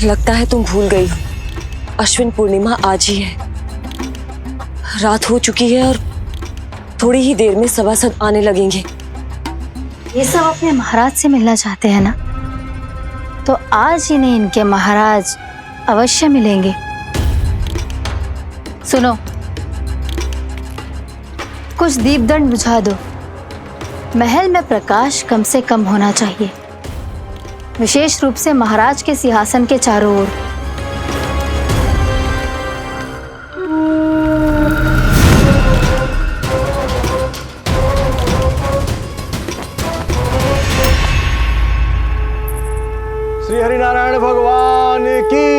लगता है तुम भूल गई हो, अश्विन पूर्णिमा आज ही है। रात हो चुकी है और थोड़ी ही देर में सभासद आने लगेंगे। ये सब अपने महाराज से मिलना चाहते हैं ना, तो आज इन्हें इनके महाराज अवश्य मिलेंगे। सुनो, कुछ दीपदंड बुझा दो। महल में प्रकाश कम से कम होना चाहिए, विशेष रूप से महाराज के सिंहासन के चारों ओर। श्री हरिनारायण भगवान की।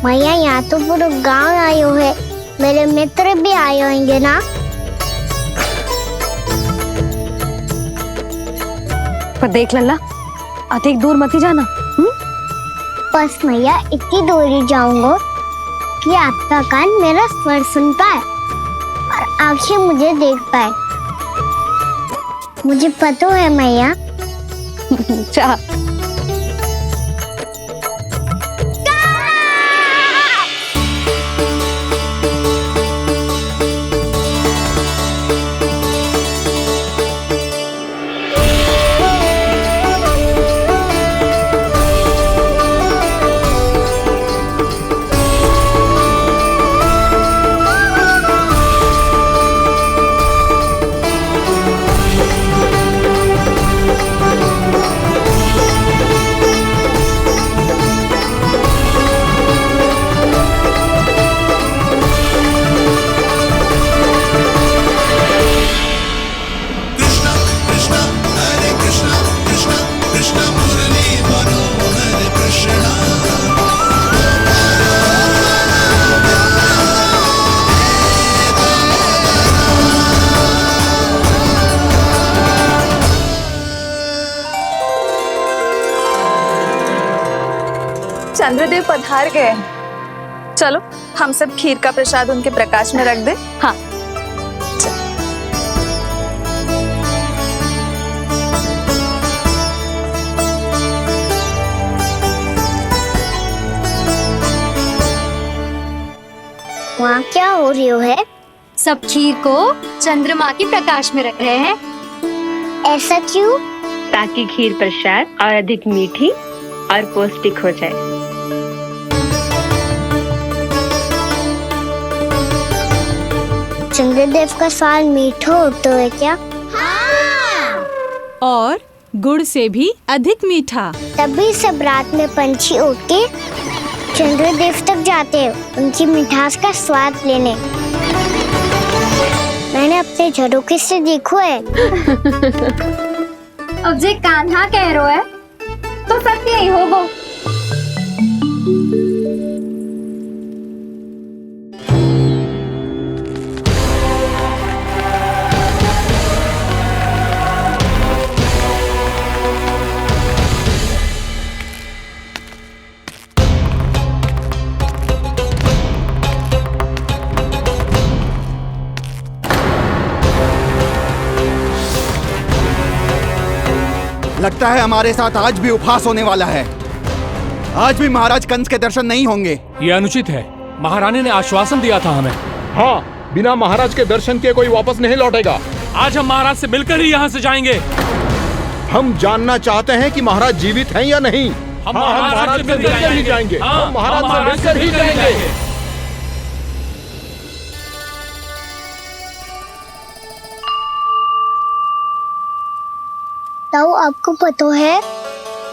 भैया यहाँ तो पूरा गांव आयो है, मेरे मित्र भी आए होंगे ना। पर देख लल्ला, अधिक दूर मत ही जाना। बस भैया इतनी दूर ही जाऊंगा कि आपका कान मेरा स्वर सुन पाए और आंखें मुझे देख पाए। मुझे पता है मैया। चाह चंद्रदेव पधार गए। चलो हम सब खीर का प्रसाद उनके प्रकाश में रख दे। हाँ। वहाँ क्या हो रही है? सब खीर को चंद्रमा के प्रकाश में रख रहे हैं। ऐसा क्यों? ताकि खीर प्रसाद और अधिक मीठी और पौष्टिक हो जाए। चंद्रदेव का स्वाद मीठा होता है क्या? हाँ। और गुड़ से भी अधिक मीठा। तभी सब रात में पंछी उड़ के चंद्रदेव तक जाते हैं उनकी मिठास का स्वाद लेने। मैंने अपने झरोखे से देखो है। अब जे कान्हा कह रहा है तो सत्य ही होगा। लगता है हमारे साथ आज भी उपहास होने वाला है। आज भी महाराज कंस के दर्शन नहीं होंगे। ये अनुचित है। महारानी ने आश्वासन दिया था हमें। हाँ, बिना महाराज के दर्शन के कोई वापस नहीं लौटेगा। आज हम महाराज से मिलकर ही यहाँ से जाएंगे। हम जानना चाहते हैं कि महाराज जीवित हैं या नहीं। हम महाराज से मिलकर ही जाएंगे। हम महाराज से मिलकर ही जाएंगे। ताऊ, आपको पता है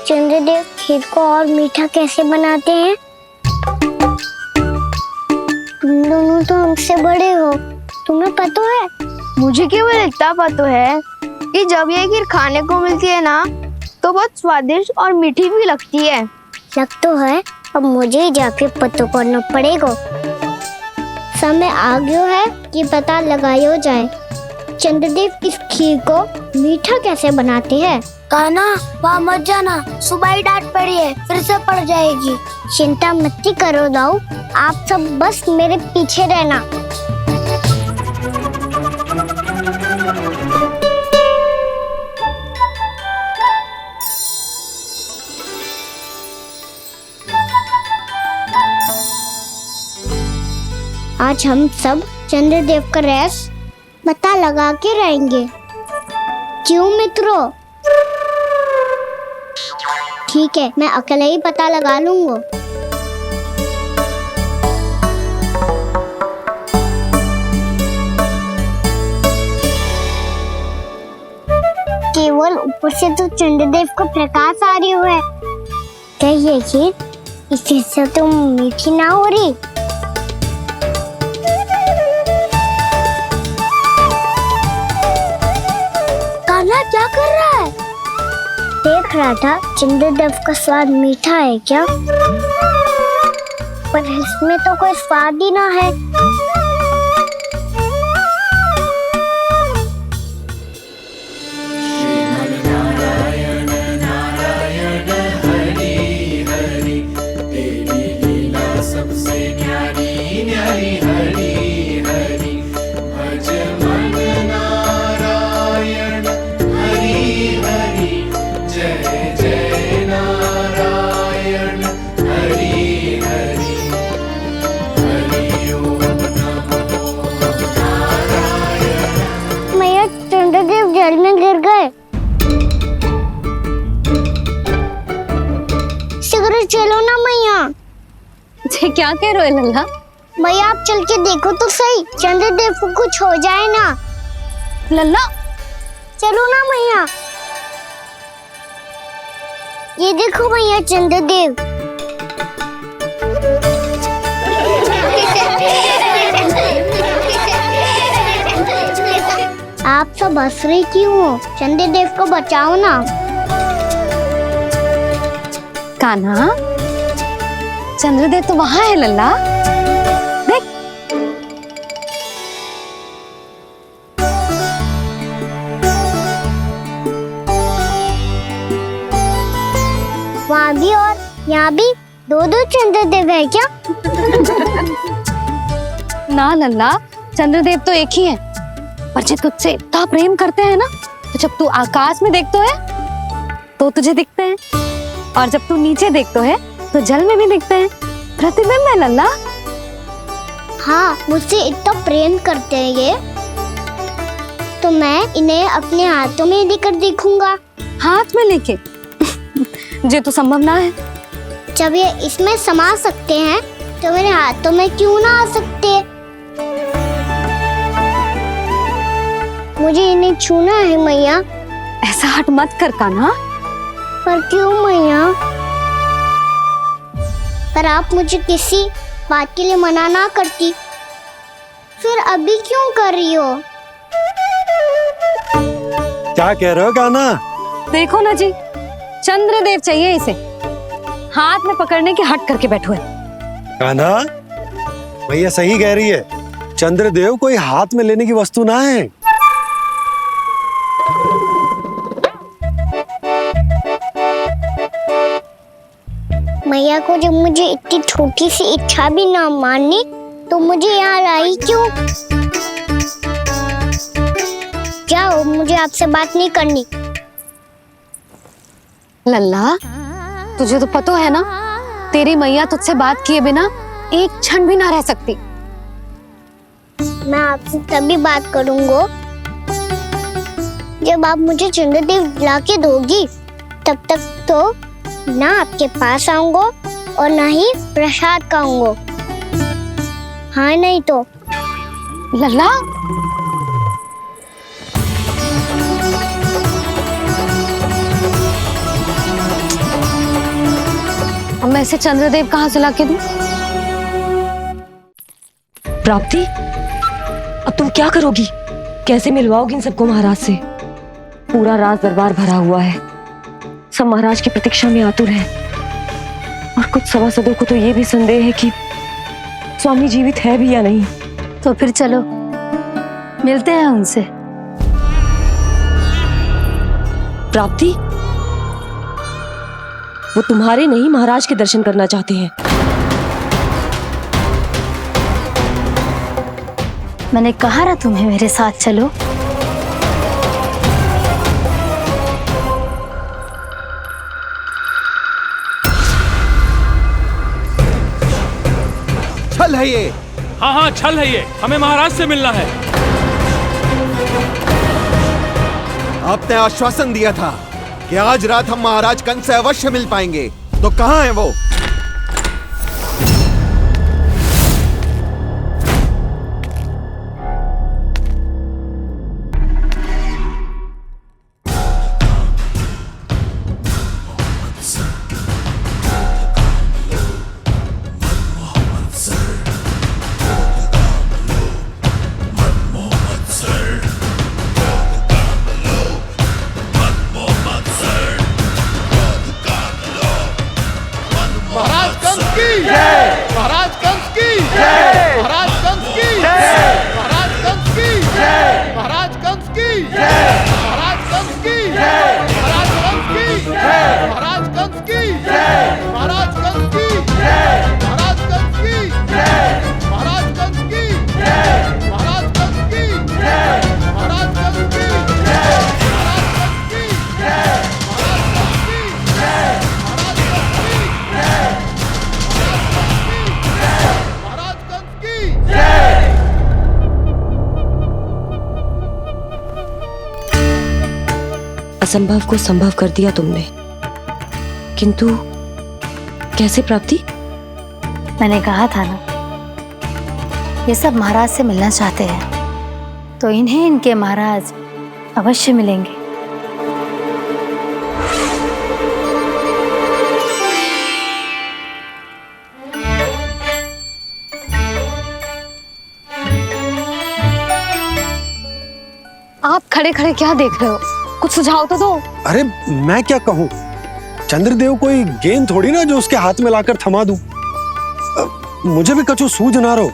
चंद्रदेव खीर को और मीठा कैसे बनाते हैं? तुम दोनों तो हमसे बड़े हो, तुम्हें पता है? मुझे केवल इतना पता है कि जब ये खीर खाने को मिलती है ना तो बहुत स्वादिष्ट और मीठी भी लगती है। लग तो है, अब मुझे ही जाके पता करना पड़ेगा। समय आ गया है कि पता लगाया जाए चंद्रदेव इस खीर को मीठा कैसे बनाते हैं। कान्हा, वहाँ मत जाना, सुबह ही डांट पड़ी है, फिर से पड़ जाएगी। चिंता मत करो दाऊ, आप सब बस मेरे पीछे रहना। आज हम सब चंद्रदेव का रहस्य पता लगा के रहेंगे। क्यों मित्रों? ठीक है, मैं अकेले ही पता लगा लूंगा। केवल ऊपर से तो चंद्रदेव को प्रकाश आ रही है। क्या ये खीर इसी से तो मीठी ना हो रही? कान्हा क्या कर रहा है? देख रहा था चंद्रदेव का स्वाद मीठा है क्या, पर इसमें तो कोई स्वाद ही ना है। चंद्रदेव जल में गिर गए। शीघ्र चलो ना मैया। क्या कह रहे हो लल्ला? मैया आप चल के देखो तो सही, चंद्रदेव को कुछ हो जाए ना। लल्ला चलो ना मैया। ये देखो मैया चंद्रदेव। आप सब हंस रही क्यों हो? चंद्रदेव को बचाओ ना। कान्हा, चंद्रदेव तो वहां है लल्ला, देख। वहाँ भी और यहाँ भी दो चंद्रदेव है क्या? ना लल्ला, चंद्रदेव तो एक ही है। पर जब तुझसे इतना प्रेम करते हैं ना, तो जब तू आकाश में देखतो है तो तुझे दिखते हैं, और जब तू नीचे देखतो है तो जल में भी दिखते हैं। प्रतिबिंब है लल्ला। हाँ, मुझसे इतना प्रेम करते हैं ये, तो मैं इन्हें अपने हाथों में लेकर देखूंगा। हाथ में लेके? ये तो संभव ना है। जब ये इसमें समा सकते हैं तो मेरे हाथों में क्यों ना आ सकते? मुझे इन्हें छूना है मैया। ऐसा हट मत कर कान्हा। पर क्यों मैया? पर आप मुझे किसी बात के लिए मना ना करती, फिर अभी क्यों कर रही हो? क्या कह रहे हो कान्हा? देखो ना जी, चंद्रदेव चाहिए इसे, हाथ में पकड़ने के हट करके बैठो है। कान्हा, भैया सही कह रही है, चंद्रदेव कोई हाथ में लेने की वस्तु ना है। मैया को जब मुझे इतनी छोटी सी इच्छा भी ना माननी, तो मुझे यहाँ लाई क्यों? जाओ, मुझे आपसे बात नहीं करनी। लल्ला, तुझे तो पता है ना, तेरी मैया तुझसे बात किए बिना एक क्षण भी ना रह सकती। मैं आपसे तभी बात करूंगा जब आप मुझे चंद्रदेव ला के दोगी। तब तक तो ना आपके पास आऊंगा और ना ही प्रसाद खाऊंगा। हाँ नहीं तो? लल्ला, अब मैं इसे चंद्रदेव कहाँ से लाके दूं? प्राप्ति, अब तुम क्या करोगी? कैसे मिलवाओगी इन सबको महाराज से? पूरा राज दरबार भरा हुआ है, सब महाराज की प्रतीक्षा में आतुर हैं, और कुछ सभासदों को तो ये भी संदेह है कि स्वामी जीवित है भी या नहीं। तो फिर चलो मिलते हैं उनसे। प्राप्ति, वो तुम्हारे नहीं महाराज के दर्शन करना चाहते हैं। मैंने कहा ना तुम्हें मेरे साथ चलो। छल है ये। हाँ हाँ छल है ये, हमें महाराज से मिलना है। आपने आश्वासन दिया था कि आज रात हम महाराज कंस से अवश्य मिल पाएंगे, तो कहाँ है वो? महाराज कंस की जय, महाराज कंस की जय, महाराज कंस की जय, महाराज कंस की जय, महाराज कंस की जय, महाराज कंस की जय, महाराज कंस की जय, महाराज कंस की जय, महाराज कंस की जय, महाराज कंस की जय, महाराज कंस की जय, महाराज कंस की जय, महाराज कंस की जय, महाराज कंस की जय, महाराज कंस की जय, असंभव को संभव कर दिया तुमने, किंतु कैसे प्राप्ति? मैंने कहा था ना, ये सब महाराज से मिलना चाहते हैं, तो इन्हें इनके महाराज अवश्य मिलेंगे। आप खड़े खड़े क्या देख रहे हो? कुछ सुझाव तो दो। अरे मैं क्या कहूँ, चंद्रदेव कोई गेंद थोड़ी ना जो उसके हाथ में लाकर थमा दूं। मुझे भी कछु सूझ ना रहो।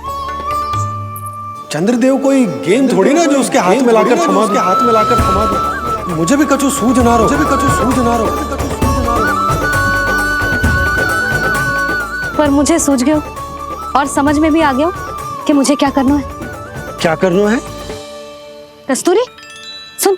चंद्रदेव कोई गेंद थोड़ी ना जो उसके हाथ में लाकर थमा दूं, हाथ में लाकर थमा दूं। मुझे भी कछु सूझ ना रहो, मुझे भी कछु सूझ ना रहो। पर मुझे सूझ गयो और समझ में भी आ गया कि मुझे क्या करना है। क्या करना है? कस्तूरी सुन,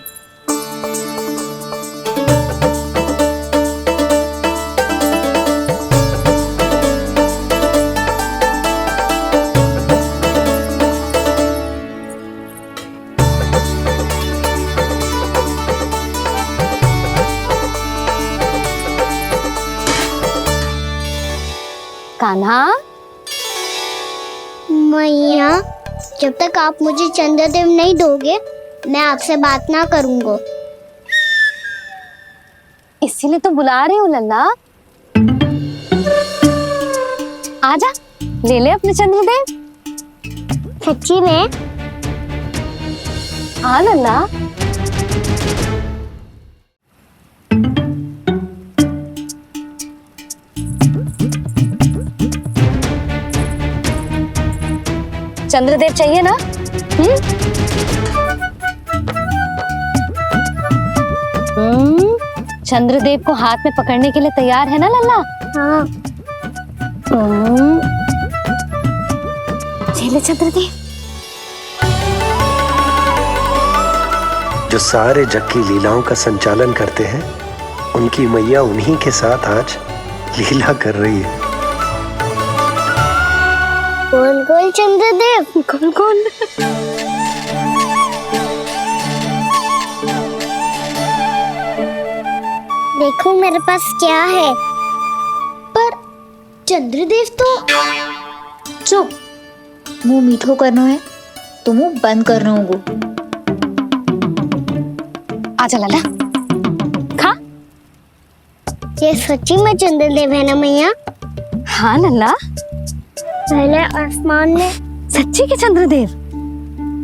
कान्हा। मैया, जब तक आप मुझे चंद्रदेव नहीं दोगे, मैं आपसे बात ना करूंगा। इसीलिए तो बुला रही हूँ लल्ला। आजा, ले ले अपने चंद्रदेव। सच्ची में? हाँ लल्ला। चंद्रदेव चाहिए ना? चंद्रदेव को हाथ में पकड़ने के लिए तैयार है ना लल्ला? हाँ। ले चंद्रदेव। जो सारे जग की लीलाओं का संचालन करते हैं, उनकी मैया उन्हीं के साथ आज लीला कर रही है। गोल गोल चंद्रदेव, गोल गोल। देखो मेरे पास क्या है। पर चंद्रदेव तो चुप, मुंह मीठो करना है तो मुंह बंद करना होगा। आजा लल्ला, खा। ये सच्ची में चंद्रदेव है ना मैया? हाँ लल्ला, पहले आसमान में, सच्ची के चंद्रदेव,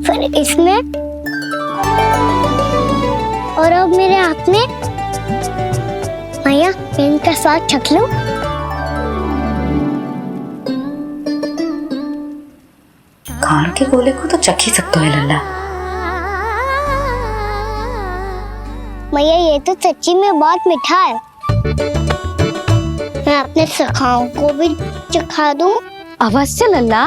फिर इसमें, और अब मेरे हाथ में। मैया, मैं इनका स्वाद चख लूं? खान के गोले को तो चख ही सकते है लल्ला। मैया, ये तो सच्ची में बहुत मीठा है। मैं अपने सखाओं को भी चखा दूं? अवश्य लल्ला।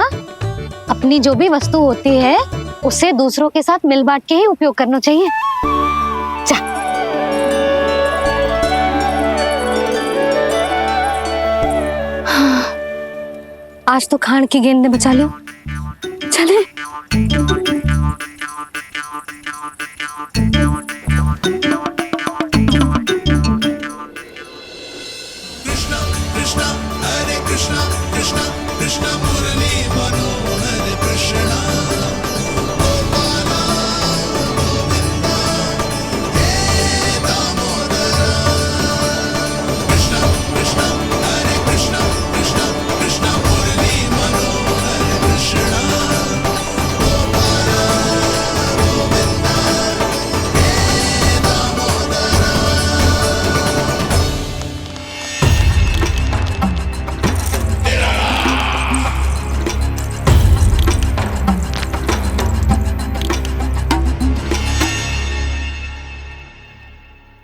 अपनी जो भी वस्तु होती है उसे दूसरों के साथ मिल बांट के ही उपयोग करना चाहिए। जा। हाँ, आज तो खान की गेंद ने बचा लो। चले।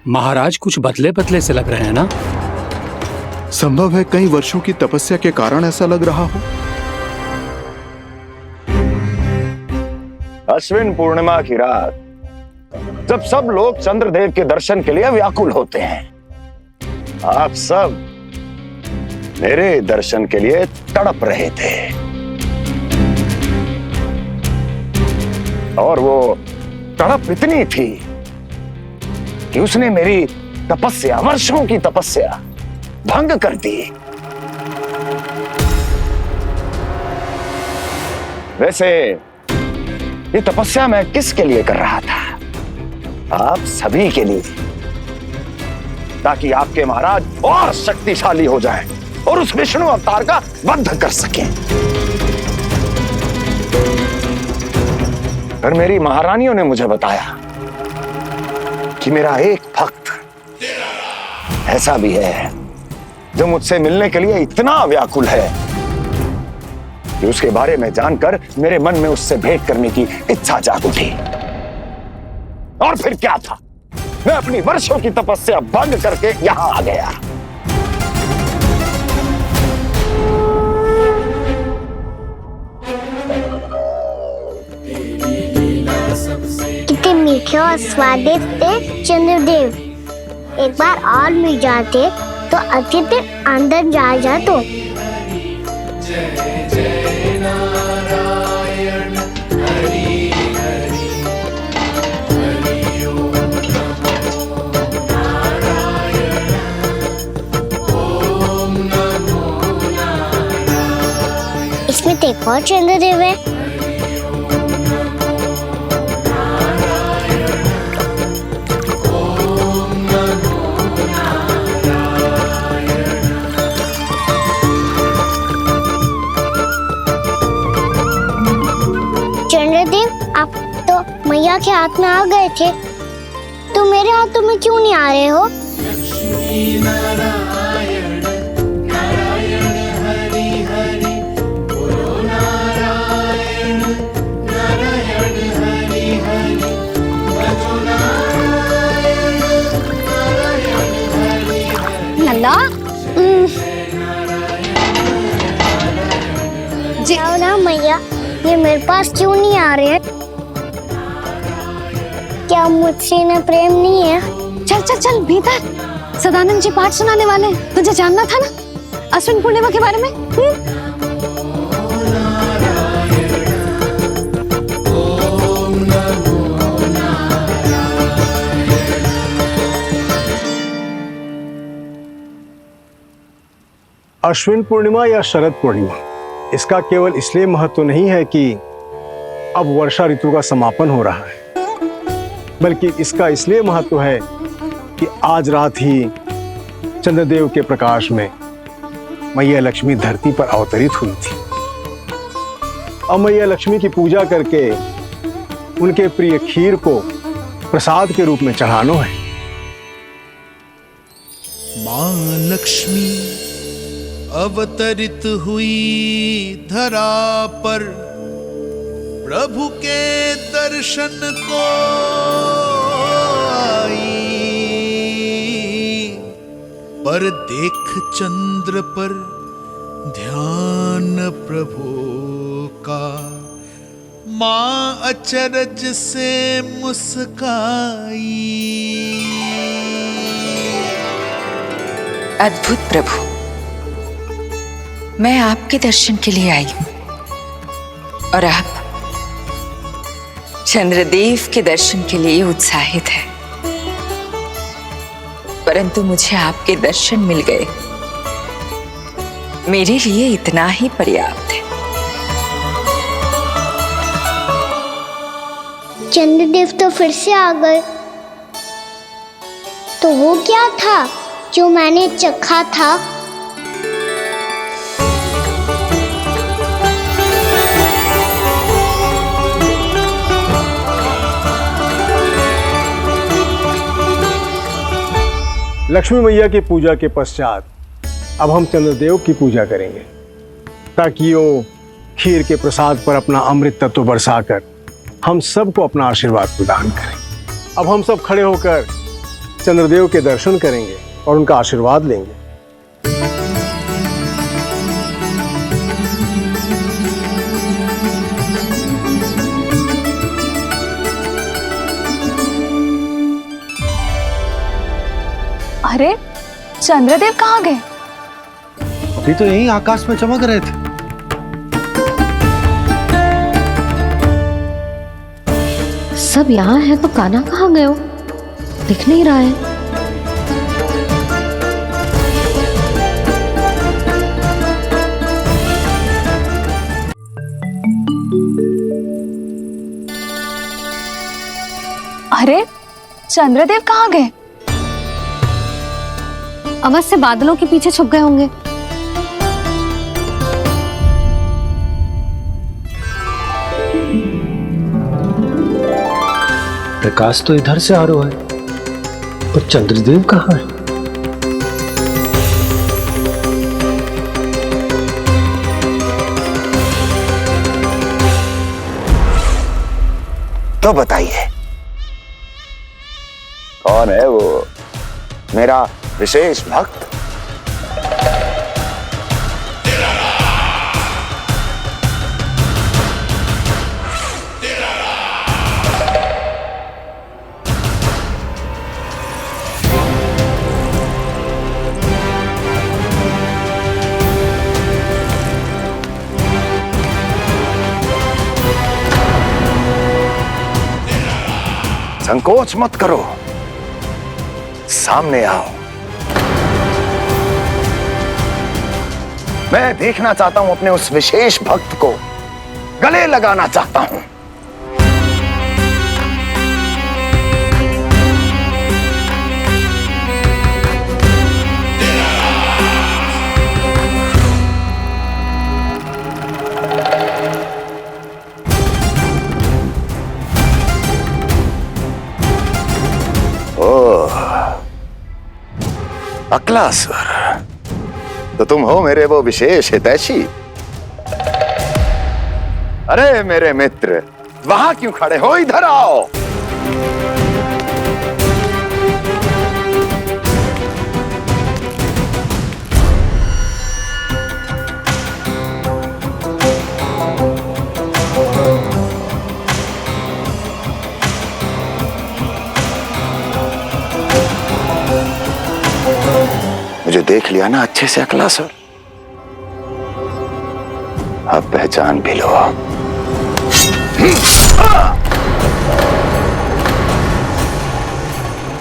महाराज कुछ बदले बदले से लग रहे हैं ना? संभव है कई वर्षों की तपस्या के कारण ऐसा लग रहा हो। अश्विन पूर्णिमा की रात जब सब लोग चंद्रदेव के दर्शन के लिए व्याकुल होते हैं, आप सब मेरे दर्शन के लिए तड़प रहे थे। और वो तड़प इतनी थी कि उसने मेरी तपस्या, वर्षों की तपस्या भंग कर दी। वैसे ये तपस्या मैं किसके लिए कर रहा था? आप सभी के लिए, ताकि आपके महाराज और शक्तिशाली हो जाएं और उस विष्णु अवतार का वध कर सकें। पर मेरी महारानियों ने मुझे बताया कि मेरा एक भक्त ऐसा भी है जो मुझसे मिलने के लिए इतना व्याकुल है कि उसके बारे में जानकर मेरे मन में उससे भेंट करने की इच्छा जाग उठी। और फिर क्या था, मैं अपनी वर्षों की तपस्या भंग करके यहां आ गया। कितने मीठे और स्वादिष्ट थे चंद्रदेव। एक बार और मिल जाते तो अच्छे से अंदर जा तो। इसमें तो एक और चंद्रदेव है। चंद्रदेव, आप तो मैया के हाथ में आ गए थे, तो मेरे हाथों में क्यों नहीं आ रहे हो? लल्ला, जाओ ना मैया, ये मेरे पास क्यों नहीं आ रहे हैं? क्या मुझसे इन्हें प्रेम नहीं है? चल चल चल भीतर, सदानंद जी पाठ सुनाने वाले हैं। तुझे जानना था ना अश्विन पूर्णिमा के बारे में? अश्विन पूर्णिमा या शरद पूर्णिमा, इसका केवल इसलिए महत्व नहीं है कि अब वर्षा ऋतु का समापन हो रहा है, बल्कि इसका इसलिए महत्व है कि आज रात ही चंद्रदेव के प्रकाश में मैया लक्ष्मी धरती पर अवतरित हुई थी। अब मैया लक्ष्मी की पूजा करके उनके प्रिय खीर को प्रसाद के रूप में चढ़ाना है। मां लक्ष्मी अवतरित हुई धरा पर, प्रभु के दर्शन को आई, पर देख चंद्र पर ध्यान प्रभु का, माँ अचरज से मुस्काई। अद्भुत प्रभु, मैं आपके दर्शन के लिए आई हूं और आप चंद्रदेव के दर्शन के लिए उत्साहित है, परंतु मुझे आपके दर्शन मिल गए, मेरे लिए इतना ही पर्याप्त है। चंद्रदेव तो फिर से आ गए। तो वो क्या था जो मैंने चखा था? लक्ष्मी मैया की पूजा के पश्चात अब हम चंद्रदेव की पूजा करेंगे, ताकि वो खीर के प्रसाद पर अपना अमृत तत्व बरसाकर हम सबको अपना आशीर्वाद प्रदान करें। अब हम सब खड़े होकर चंद्रदेव के दर्शन करेंगे और उनका आशीर्वाद लेंगे। अरे चंद्रदेव कहाँ गए? अभी तो यहीं आकाश में चमक रहे थे। सब यहाँ है तो कान्हा कहाँ गए हो? दिख नहीं रहा है। अरे चंद्रदेव कहाँ गए? अवश्य बादलों के पीछे छुप गए होंगे। प्रकाश तो इधर से आ रहा है, पर चंद्रदेव कहाँ है? तो बताइए, कौन है वो मेरा विशेष भक्त? संकोच मत करो, सामने आओ। मैं देखना चाहता हूं अपने उस विशेष भक्त को, गले लगाना चाहता हूं। अक्लासुर, तो तुम हो मेरे वो विशेष हितैषी। अरे मेरे मित्र, वहां क्यों खड़े हो? इधर आओ। मुझे देख लिया ना अच्छे से अक्लासुर? अब पहचान भी लो।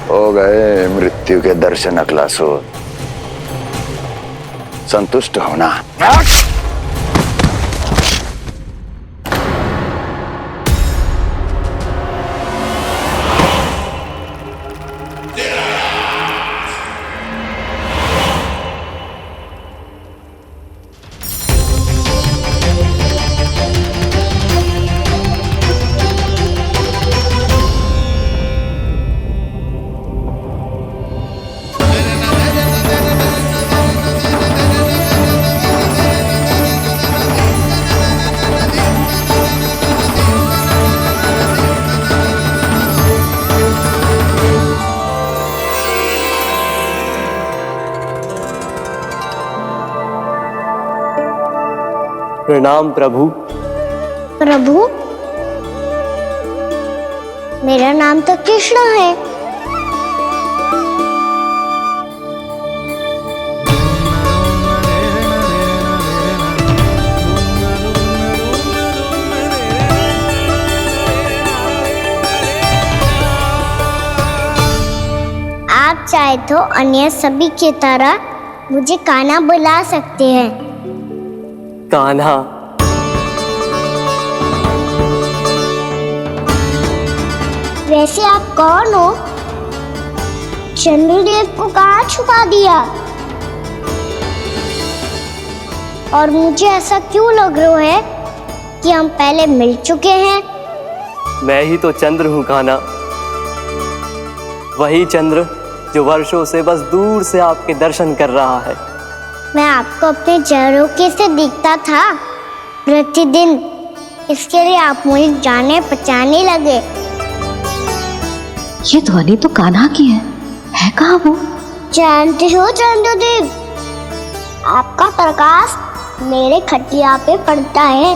हो गए मृत्यु के दर्शन अक्लासुर, संतुष्ट होना। प्रणाम प्रभु। प्रभु, मेरा नाम तो कृष्णा है। आप चाहे तो अन्य सभी की तरह मुझे कान्हा बुला सकते हैं। कान्हा? वैसे आप कौन हो? चंद्रदेव को कहाँ छुपा दिया? और मुझे ऐसा क्यों लग रहा है कि हम पहले मिल चुके हैं? मैं ही तो चंद्र हूँ कान्हा, वही चंद्र जो वर्षों से बस दूर से आपके दर्शन कर रहा है। मैं आपको अपने झरोखे से दिखता था प्रतिदिन, इसके लिए आप मुझे जाने पहचाने लगे। ये ध्वनि तो कान्हा की है कहाँ वो? जानते हो चंद्रदेव, आपका प्रकाश मेरे खटिया पे पड़ता है,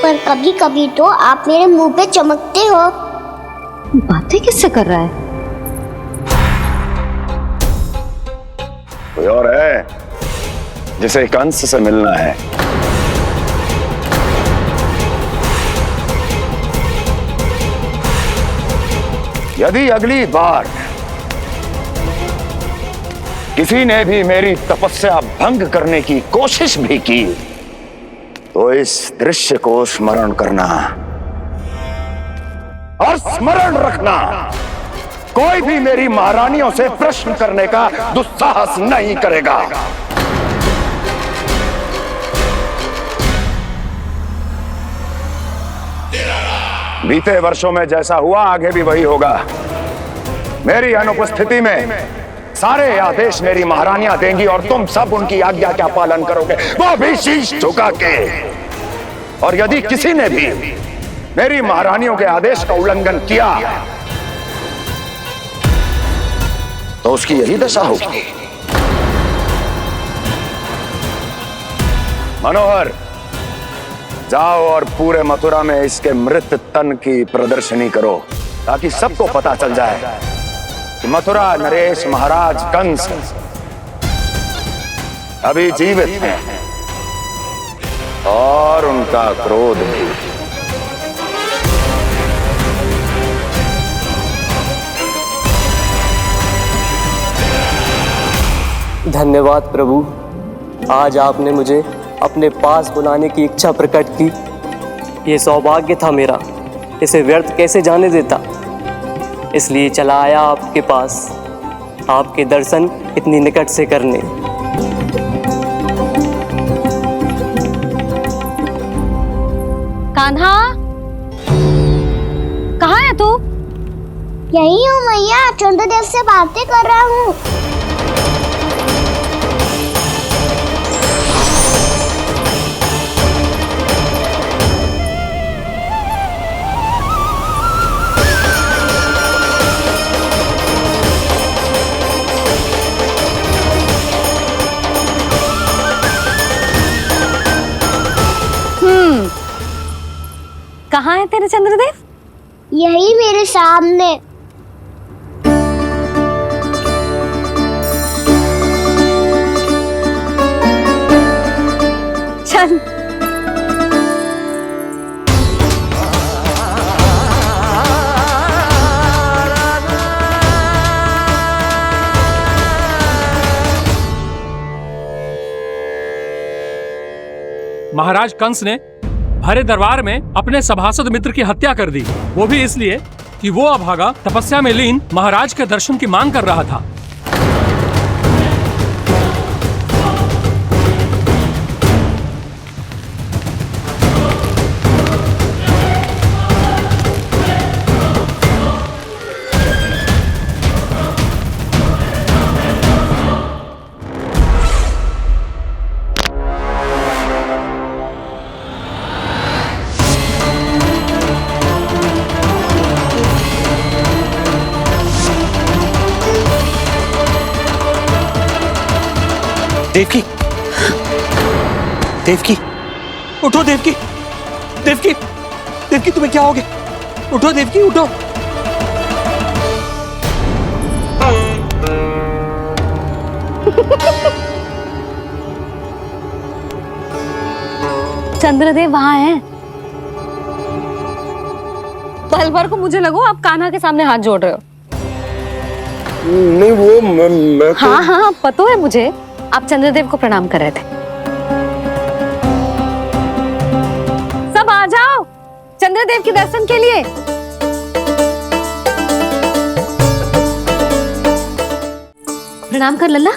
पर कभी कभी तो आप मेरे मुंह पे चमकते हो। बातें किससे कर रहा है? कोई और है जिसे कंस से मिलना है? यदि अगली बार किसी ने भी मेरी तपस्या भंग करने की कोशिश भी की तो इस दृश्य को स्मरण करना और स्मरण रखना, कोई भी मेरी महारानियों से प्रश्न करने का दुस्साहस नहीं करेगा। बीते वर्षों में जैसा हुआ आगे भी वही होगा। मेरी अनुपस्थिति में सारे आदेश मेरी महारानियां देंगी और तुम सब उनकी आज्ञा का पालन करोगे, वो भी शीश झुका के। और यदि किसी ने भी मेरी महारानियों के आदेश का उल्लंघन किया तो उसकी यही दशा होगी। मनोहर, जाओ और पूरे मथुरा में इसके मृत तन की प्रदर्शनी करो ताकि सबको पता चल जाए कि मथुरा नरेश महाराज कंस अभी जीवित हैं और उनका क्रोध भी। धन्यवाद प्रभु, आज आपने मुझे अपने पास बुलाने की इच्छा प्रकट की। ये सौभाग्य था मेरा, इसे व्यर्थ कैसे जाने देता। इसलिए चला आया आपके पास, आपके दर्शन इतनी निकट से करने। कान्हा, कहाँ है तू? यही हूँ मैया, चंद्रदेव से बातें कर रहा हूँ। कहाँ है तेरे चंद्रदेव? यही मेरे सामने। चल। महाराज कंस ने भरे दरबार में अपने सभासद मित्र की हत्या कर दी, वो भी इसलिए कि वो अभागा तपस्या में लीन महाराज के दर्शन की मांग कर रहा था। देवकी, देवकी, उठो देवकी, देवकी, देवकी तुम्हें क्या हो गया? उठो देवकी उठो। चंद्रदेव वहां हैं। पल भर को मुझे लगो आप कान्हा के सामने हाथ जोड़ रहे हो। नहीं वो मैं तो... हाँ हाँ पता है मुझे, आप चंद्रदेव को प्रणाम कर रहे थे। सब आ जाओ चंद्रदेव के दर्शन के लिए। प्रणाम कर लल्ला।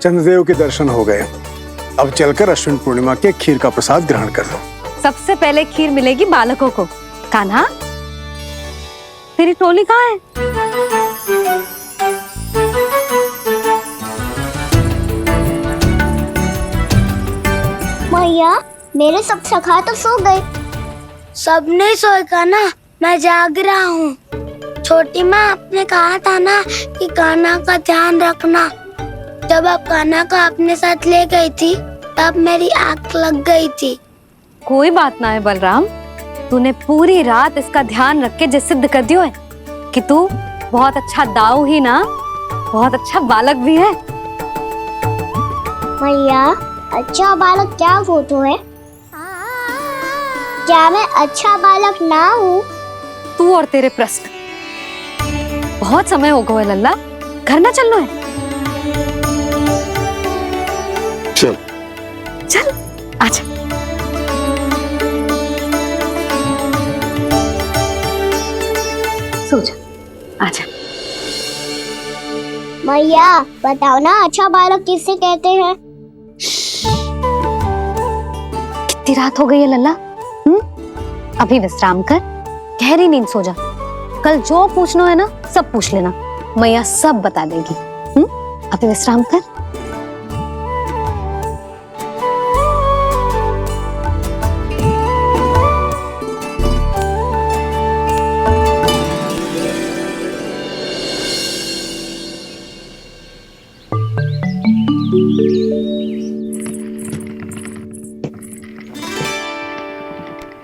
चंद्रदेव के दर्शन हो गए, अब चलकर अश्विन पूर्णिमा के खीर का प्रसाद ग्रहण कर लो। सबसे पहले खीर मिलेगी बालकों को। कान्हा, तेरी टोली कहाँ है? मैया, मेरे सब सखा तो सो गए। सब नहीं सोए का ना, मैं जाग रहा हूँ। छोटी माँ आपने कहा था ना कि कान्हा का ध्यान रखना। जब आप कान्हा को अपने साथ ले गई थी तब मेरी आँख लग गई थी। कोई बात ना है बलराम, तूने पूरी रात इसका ध्यान रख के जिस सिद्ध कर दियो है कि तू बहुत अच्छा दाऊ ही ना, बहुत अच्छा बालक भी है। मैया, अच्छा बालक क्या फोटो है? क्या मैं अच्छा बालक ना हूँ? तू और तेरे प्रश्न। बहुत समय हो गया लल्ला, घर ना चलना है। चल चल आजा। सो जा, आजा। मैया बताओ ना, अच्छा बालक किससे कहते हैं? कितनी रात हो गई है लल्ला? अभी विश्राम कर, गहरी नींद सो जा। कल जो पूछना है ना सब पूछ लेना, मैया सब बता देगी। अभी विश्राम कर।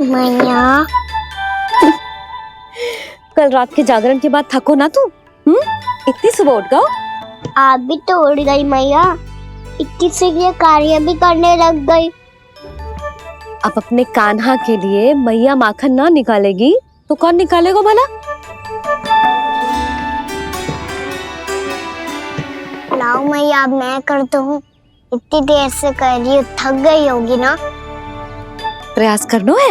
मैया, कल रात के जागरण के बाद थको ना तू? इतनी सुबह उठ गओ? आप भी तो उड़ गई मैया, इतनी शीघ्र कार्य भी करने लग गई। अब अपने कान्हा के लिए मैया माखन ना निकालेगी तो कौन निकालेगा भला? लाओ मैया, अब मैं करता हूँ। इतनी देर से कर रही हूँ, थक गई होगी ना। प्रयास करना है।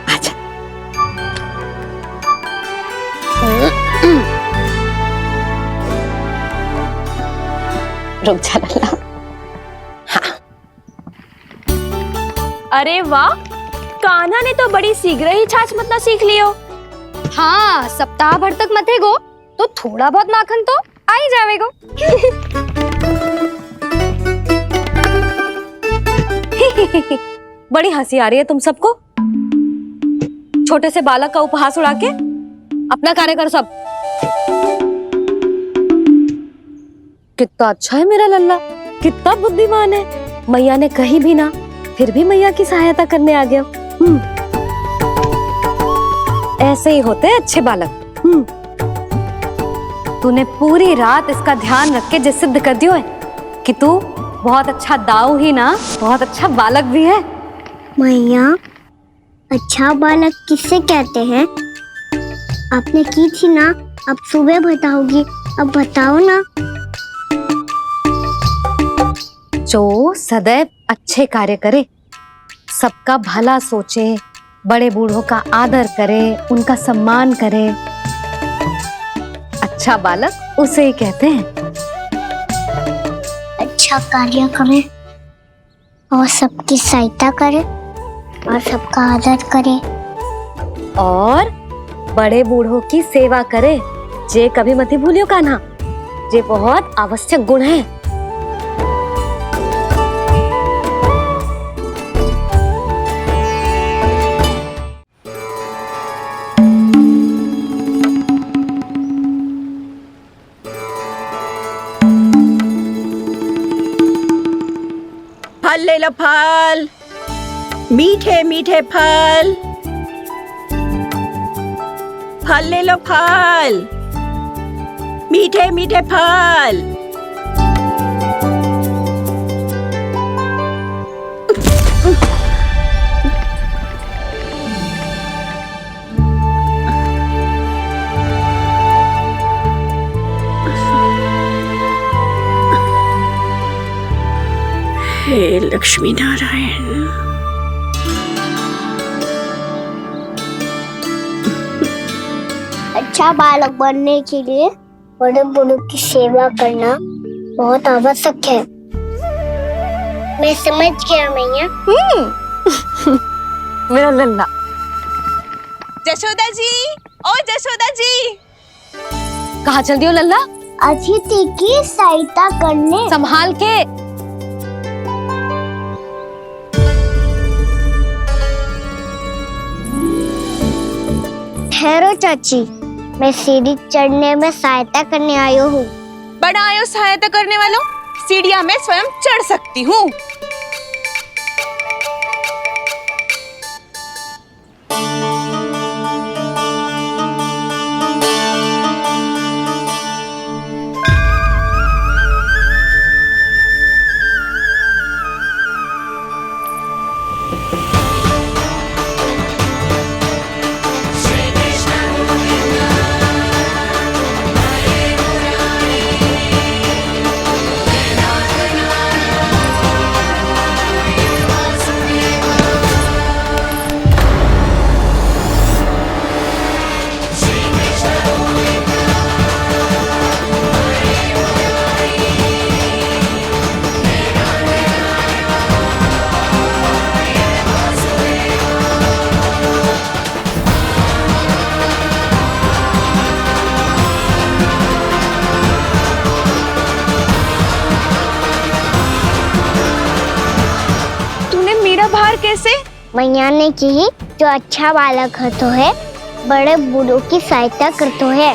आजा। रुक जा लल्ला। हाँ। अरे वाह, कान्हा ने तो बड़ी शीघ्र ही छाछ मतना सीख लियो। हाँ, सप्ताह भर तक मते गो तो थोड़ा बहुत माखन तो आ ही जावेगो। बड़ी हंसी आ रही है तुम सबको। छोटे से बालक का उपहास उड़ा के अपना कार्य कर सब। कितना अच्छा है मेरा लल्ला, कितना बुद्धिमान है। मैया ने कही भी ना, फिर भी मैया की सहायता करने आ गया। ऐसे ही होते हैं अच्छे बालक। तूने पूरी रात इसका ध्यान रख के जिस सिद्ध कर दियो है कि तू बहुत अच्छा दाऊ ही ना, बहुत अच्छा बालक भी है। मैया, अच्छा बालक किससे कहते हैं? आपने की थी ना, अब सुबह बताओगी। अब बताओ ना। जो सदैव अच्छे कार्य करे, सबका भला सोचे, बड़े बूढ़ों का आदर करे, उनका सम्मान करे, अच्छा बालक उसे ही कहते हैं। अच्छा कार्य करे और सबकी सहायता करे और सबका आदर करे और बड़े बूढ़ों की सेवा करे। जे कभी मत भूलियो कान्हा, जे बहुत आवश्यक गुण है। फल ले लो, फल, मीठे मीठे फल, फल ले लो, फल, मीठे मीठे फल। हे लक्ष्मी नारायण। अच्छा बालक बनने के लिए बड़े बूढ़ों की सेवा करना बहुत आवश्यक है। मैं समझ गया मैया। मेरा लल्ला। जशोदा जी, ओ जशोदा जी, कहाँ चल रही हो लल्ला? अतिथि की सहायता करने। संभाल के। ठहरो चाची, मैं सीढ़ी चढ़ने में सहायता करने आई हूँ। बड़ा आयो सहायता करने वालों, सीढ़ियाँ मैं स्वयं चढ़ सकती हूँ। कैसे? मैया ने की जो अच्छा बालक होतो है बड़े बूढ़ों की सहायता करतो है।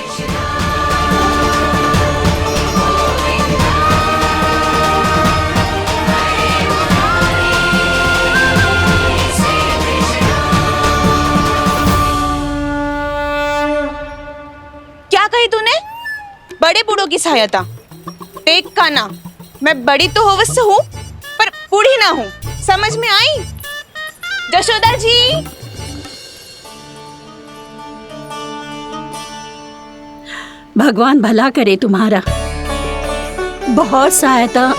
क्या कही तूने? बड़े बूढ़ों की सहायता? देख काना, मैं बड़ी तो अवश्य हूँ पर बूढ़ी ना हूँ, समझ में आई? जशोदा जी, भगवान भला करे तुम्हारा। बहुत सहायता।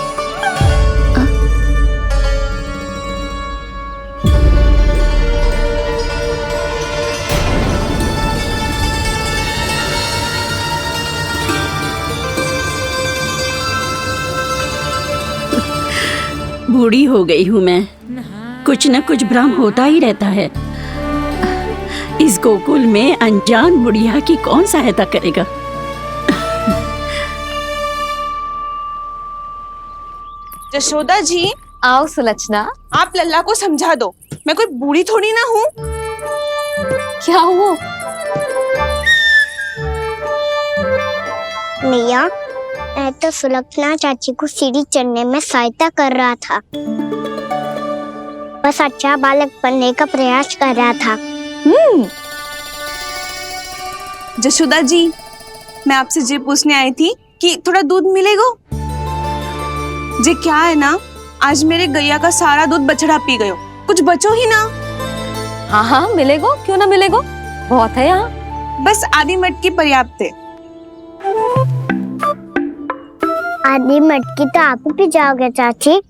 बूढ़ी हो गई हूँ मैं, कुछ न कुछ भ्रम होता ही रहता है। इस गोकुल में अनजान बुढ़िया की कौन सहायता करेगा? जशोदा जी, आओ सुलक्षणा। आप लल्ला को समझा दो, मैं कोई बूढ़ी थोड़ी ना हूँ। क्या हुआ? मैया, मैं तो सुलक्षणा चाची को सीढ़ी चढ़ने में सहायता कर रहा था, बस अच्छा बालक बनने का प्रयास कर रहा था। जशोदा जी, मैं आपसे ये पूछने आई थी कि थोड़ा दूध मिलेगा? जे क्या है ना, आज मेरे गैया का सारा दूध बछड़ा पी गयो, कुछ बचो ही ना। हाँ हाँ मिलेगा, क्यों ना मिलेगा, बहुत है यहाँ। बस आधी मटकी पर्याप्त है। आधी मटकी तो आप ही पी जाओगे चाची,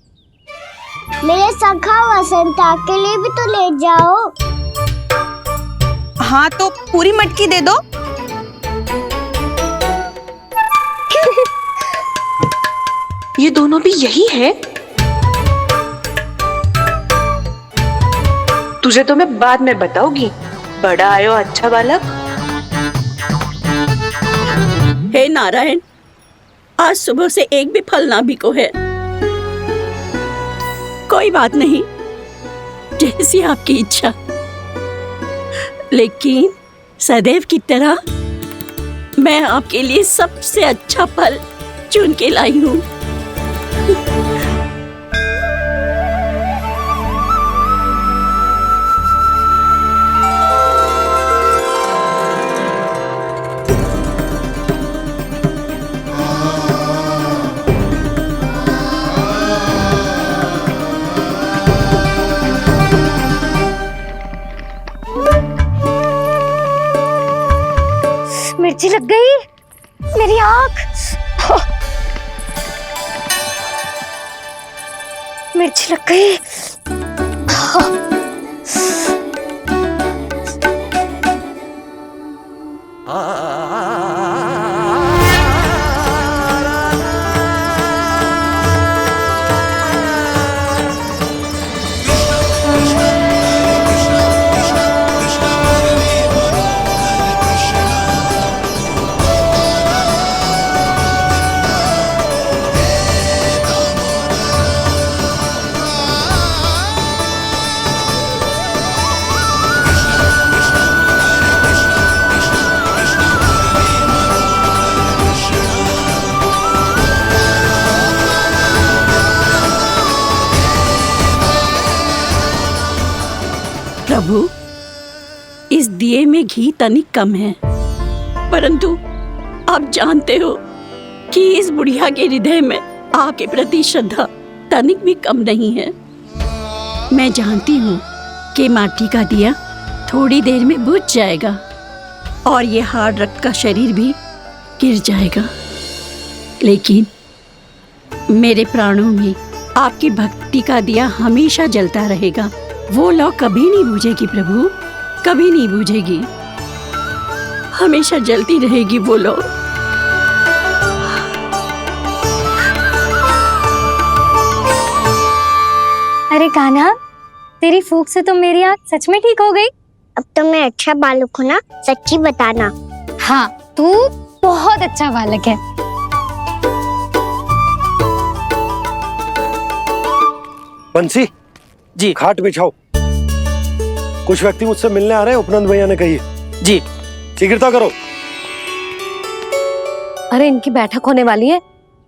मेरे सखा वसंता के लिए भी तो ले जाओ। हाँ तो पूरी मटकी दे दो। ये दोनों भी यही है? तुझे तो मैं बाद में बताऊंगी। बड़ा आयो अच्छा बालक। हे नारायण, आज सुबह से एक भी फल ना बिको है। कोई बात नहीं, जैसी आपकी इच्छा, लेकिन सदैव की तरह मैं आपके लिए सबसे अच्छा फल चुन के लाई हूँ। मिर्ची लग गई, मेरी आंख। मिर्ची लग गई। प्रभु, इस दिए में घी तनिक कम है, परंतु आप जानते हो कि इस बुढ़िया के हृदय में आपके प्रति श्रद्धा तनिक भी कम नहीं है। मैं जानती हूँ कि माटी का दिया थोड़ी देर में बुझ जाएगा और ये हार्ड रक्त का शरीर भी गिर जाएगा, लेकिन मेरे प्राणों में आपकी भक्ति का दिया हमेशा जलता रहेगा। वो लौ कभी नहीं बुझेगी प्रभु, कभी नहीं बुझेगी, हमेशा जलती रहेगी वो लौ। अरे कान्हा, तेरी फूंक से तो मेरी आंख सच में ठीक हो गई। अब तो मैं अच्छा बालक हूँ ना, सच्ची बताना। हाँ, तू बहुत अच्छा बालक है। बंसी जी, खाट बिछाओ। कुछ व्यक्ति मुझसे मिलने आ रहे हैं, उपनंद भैया ने कही जी। शीघ्रता करो। अरे इनकी बैठक होने वाली है,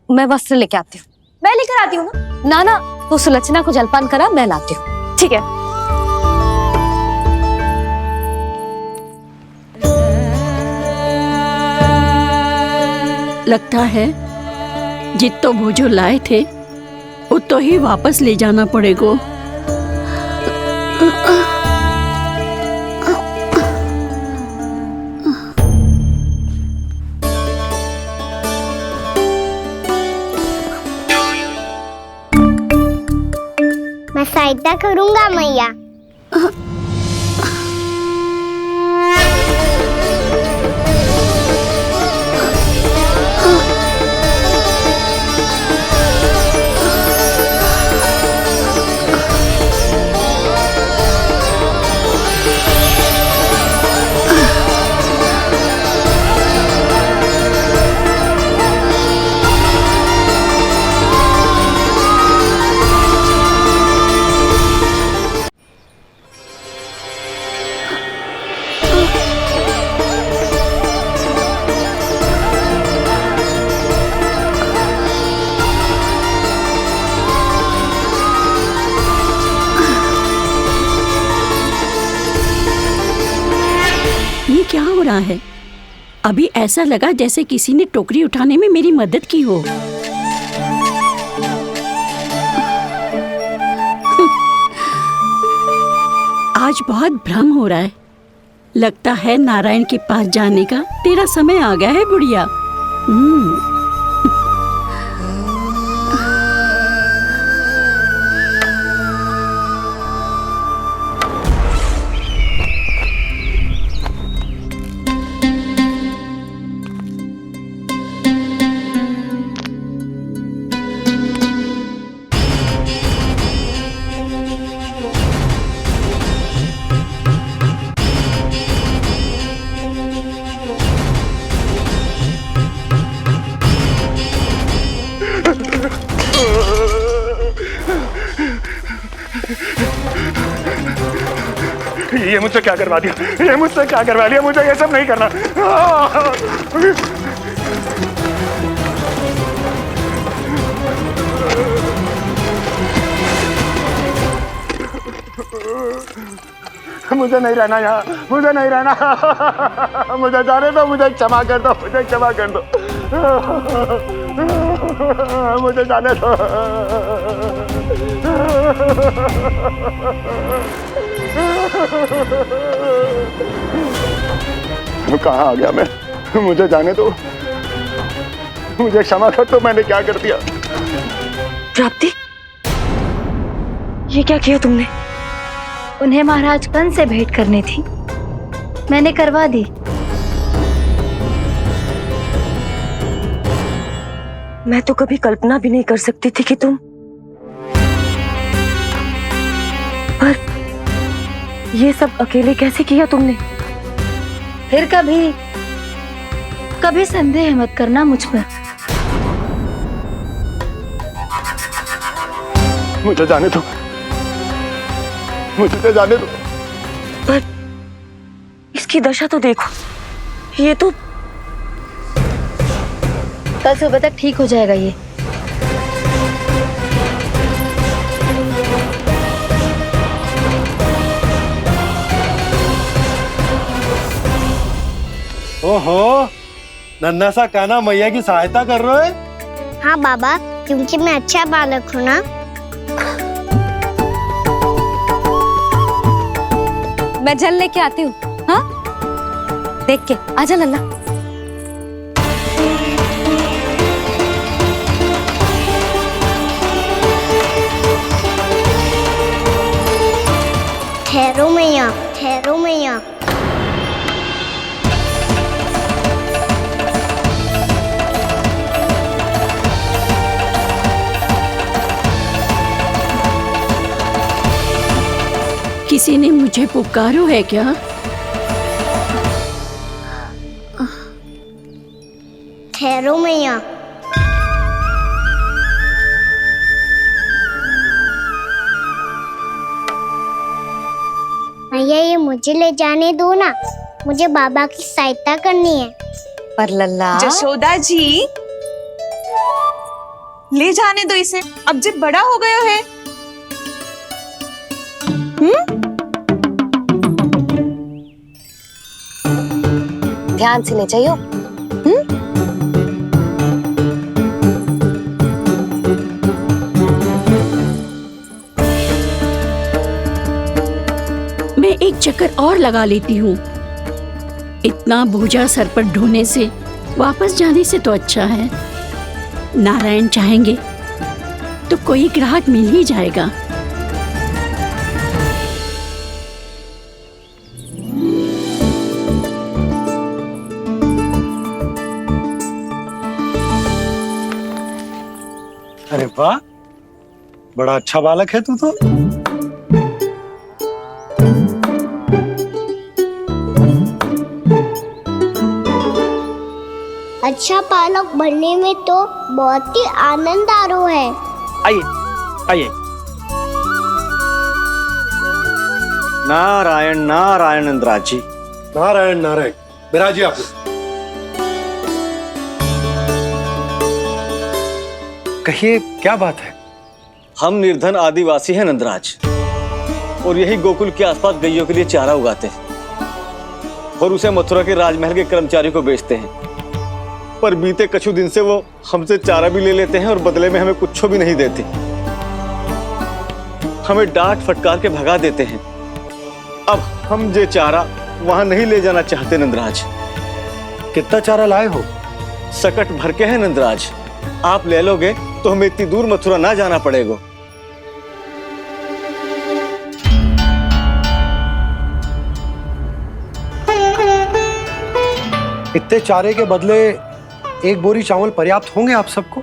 मैं वस्त्र लेके आती हूँ। मैं लेकर आती हूँ ना। ना तू सुलक्षणा को जलपान करा, मैं लाती हूँ। ठीक है। लगता है जितो वो जो लाए थे उतो ही वापस ले जाना पड़ेगा। मैं सहायता करूंगा मैया। क्या हो रहा है? अभी ऐसा लगा जैसे किसी ने टोकरी उठाने में मेरी मदद की हो। आज बहुत भ्रम हो रहा है। लगता है नारायण के पास जाने का तेरा समय आ गया है बुढ़िया। ये मुझसे क्या करवा दिया? ये मुझसे क्या करवा लिया? मुझे ये सब नहीं करना। मुझे नहीं रहना यहाँ, मुझे नहीं रहना। मुझे जाने दो, मुझे क्षमा कर दो, मुझे क्षमा कर दो, मुझे जाने दो। कहाँ आ गया मैं? मुझे जाने दो, मुझे क्षमा कर दो, मैंने क्या कर दिया। प्राप्ति, ये क्या किया तुमने? उन्हें महाराज कंस से भेंट करनी थी, मैंने करवा दी। मैं तो कभी कल्पना भी नहीं कर सकती थी कि तुम, पर ये सब अकेले कैसे किया तुमने? फिर कभी संदेह मत करना मुझ पर। मुझे जाने दो, मुझे जाने दो। पर इसकी दशा तो देखो, ये तो कल सुबह तक ठीक हो जाएगा ये। ओहो, नन्हा सा कान्हा मैया की सहायता कर रहे हो? हाँ बाबा, क्योंकि मैं अच्छा बालक हूँ ना। मैं जल लेके आती हूँ। हाँ, देख के आजा लल्ला। ठहरो मैया, ठहरो मैया। किसी ने मुझे पुकारो है क्या? ठहरो मैया। मैया, ये मुझे ले जाने दो ना, मुझे बाबा की सहायता करनी है। पर लल्ला, जशोदा जी, ले जाने दो इसे, अब जब बड़ा हो गया है। ध्यान से ले जाइयो। मैं एक चक्कर और लगा लेती हूँ। इतना बोझा सर पर ढोने से वापस जाने से तो अच्छा है, नारायण चाहेंगे तो कोई ग्राहक मिल ही जाएगा। अरे वाह, बड़ा अच्छा बालक है तू तो। अच्छा बालक बनने में तो बहुत ही आनंद आ रहा है। आइए आइए। नारायण नारायण नंदराज जी। नारायण नारायण। बिराजी आप। कहिए, क्या बात है? हम निर्धन आदिवासी हैं नंदराज, और यही गोकुल के आसपास गैयों के लिए चारा उगाते हैं और उसे मथुरा के राजमहल के कर्मचारियों को बेचते हैं। पर बीते कुछ दिन से वो हमसे चारा भी ले लेते हैं और बदले में हमें कुछ भी नहीं देते। हमें डांट फटकार के भगा देते हैं। अब हम ये चारा वहां नहीं ले जाना चाहते नंदराज। कितना चारा लाए हो? सकट भर के है नंदराज। आप ले लोगे तो हमें इतनी दूर मथुरा ना जाना पड़ेगा। इतने चारे के बदले एक बोरी चावल पर्याप्त होंगे आप सबको?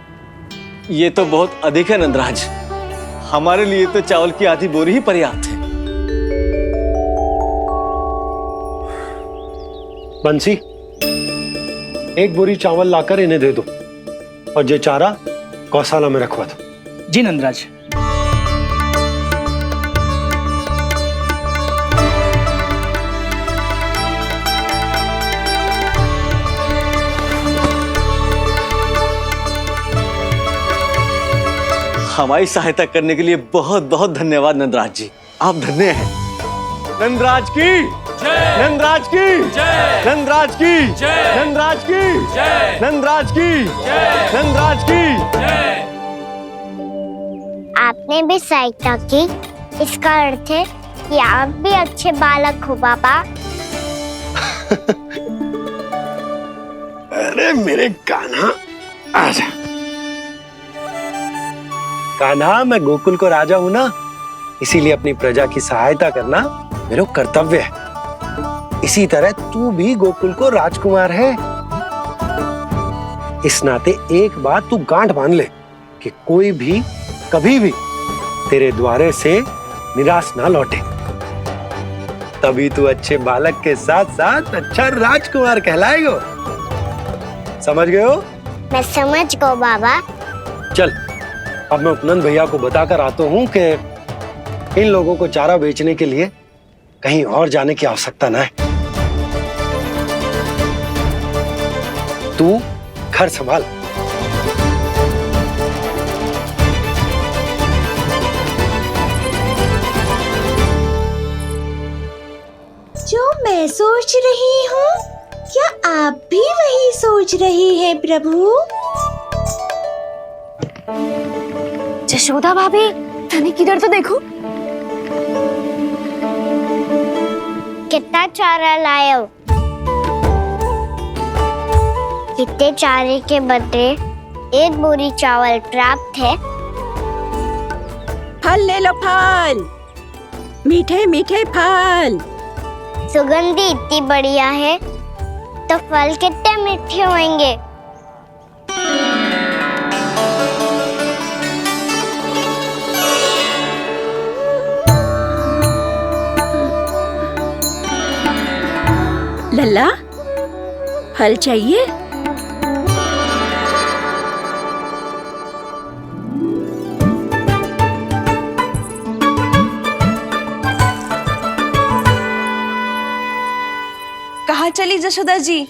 ये तो बहुत अधिक है नंदराज, हमारे लिए तो चावल की आधी बोरी ही पर्याप्त है। बंसी, एक बोरी चावल लाकर इन्हें दे दो और ये चारा गौशाला में रखवा दो। जी नंदराज। हमारी सहायता करने के लिए बहुत बहुत धन्यवाद नंदराज जी, आप धन्य हैं। नंदराज की जय, नंदराज की जय, नंदराज की जय, नंदराज की जय, नंदराज की जय, नंदराज की जय। आपने भी सहायता की, इसका अर्थ है कि आप भी अच्छे बालक हो बाबा। अरे मेरे कान्हा, आजा। कान्हा, मैं गोकुल को राजा हूं ना, इसीलिए अपनी प्रजा की सहायता करना मेरा कर्तव्य है। इसी तरह तू भी गोकुल को राजकुमार है। इस नाते एक बात तू गांठ बांध ले कि कोई भी कभी भी तेरे द्वारे से निराश ना लौटे। तभी तू अच्छे बालक के साथ साथ अच्छा राजकुमार कहलाएगा। समझ गए हो? मैं समझ गो बाबा। चल, अब मैं उपनंद भैया को बताकर आता हूँ कि इन लोगों को चारा बेचने के लिए कहीं और जाने की आवश्यकता ना है। तू घर संभाल। जो मैं सोच रही हूँ, क्या आप भी वही सोच रहे हैं प्रभु? यशोदा भाभी, तनिक इधर तो देखो। कितना चारा लाए हो? कितने चारे के बदले 1 बोरी चावल प्राप्त है। फल ले लो, फल, मीठे मीठे फल। सुगंधी इतनी बढ़िया है तो फल कितने मीठे होंगे। लल्ला, फल चाहिए? कहाँ चली जशोदा जी?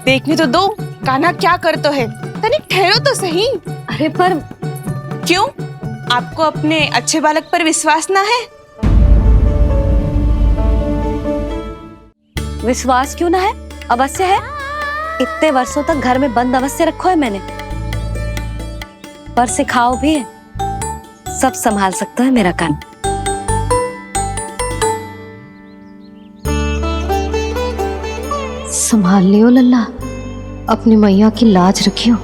देखने तो दो, कान्हा क्या करता है। तनिक ठहरो तो सही। अरे पर क्यों? आपको अपने अच्छे बालक पर विश्वास ना है? विश्वास क्यों ना है? अवश्य है। इतने वर्षों तक घर में बंद अवश्य रखो है मैंने, पर सिखाओ भी है। सब संभाल सकता है मेरा कान। संभाल लियो लल्ला, अपनी मैया की लाज रखियो।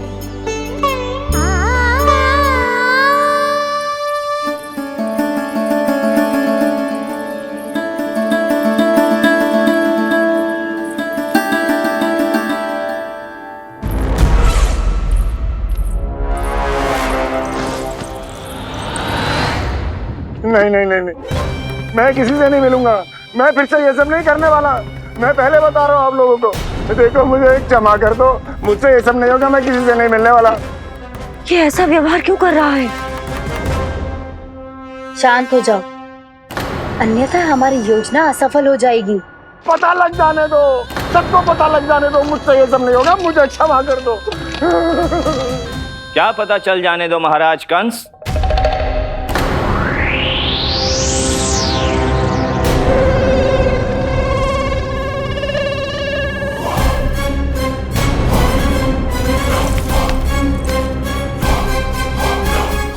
नहीं नहीं नहीं नहीं, मैं किसी से नहीं मिलूंगा। मैं फिर से ये सब नहीं करने वाला। मैं पहले बता रहा हूँ आप लोगों को। देखो, मुझे एक क्षमा कर दो, मुझसे ये सब नहीं होगा। मैं किसी से नहीं मिलने वाला। ये ऐसा व्यवहार क्यों कर रहा है? शांत हो जाओ, अन्यथा हमारी योजना असफल हो जाएगी। पता लग जाने दो, सबको पता लग जाने दो। मुझसे ये सब नहीं होगा, मुझे क्षमा कर दो। क्या पता चल जाने दो महाराज कंस?